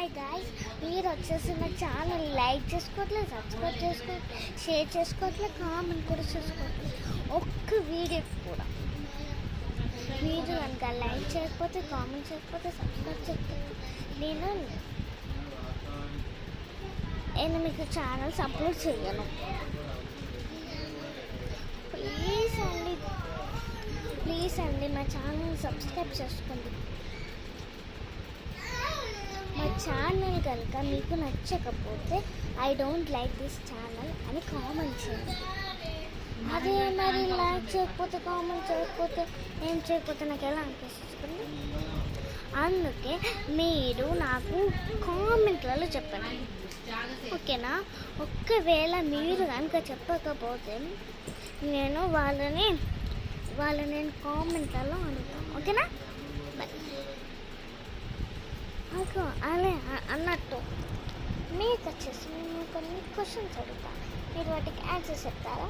Hi guys, మీరు వచ్చేసి నా ఛానల్ లైక్ చేసుకోవట్లేదు, సబ్స్క్రైబ్ చేసుకోవట్లేదు, షేర్ చేసుకోవట్లేదు, కామెంట్ కూడా చేసుకోవట్లేదు. ఒక్క వీడియో కూడా మీరు కనుక లైక్ చేయకపోతే, కామెంట్ చేయకపోతే, సబ్స్క్రైబ్ చేయకపోతే నేను మీకు ఛానల్స్ అప్లోడ్ చేయను. ప్లీజ్ అండి మా ఛానల్ సబ్స్క్రైబ్ చేసుకోండి. మా ఛానల్ కనుక మీకు నచ్చకపోతే I don't like this channel అని కామెంట్ చేయండి. అదే మరి లైక్ చేయకపోతే, కామెంట్ చేయకపోతే, ఏం చేయకపోతే నాకు ఎలా అనిపిస్తుంది? అందుకే మీరు నాకు కామెంట్లలో చెప్పండి, ఓకేనా? ఒక్కవేళ మీరు కనుక చెప్పకపోతే నేను వాళ్ళని కామెంట్లలో అడుగుతాను, ఓకేనా? అలా అన్నట్టు మీకు వచ్చేసి నేను కొన్ని క్వశ్చన్స్ అడుగుతాను, మీరు వాటికి ఆన్సర్స్ చెప్తారా?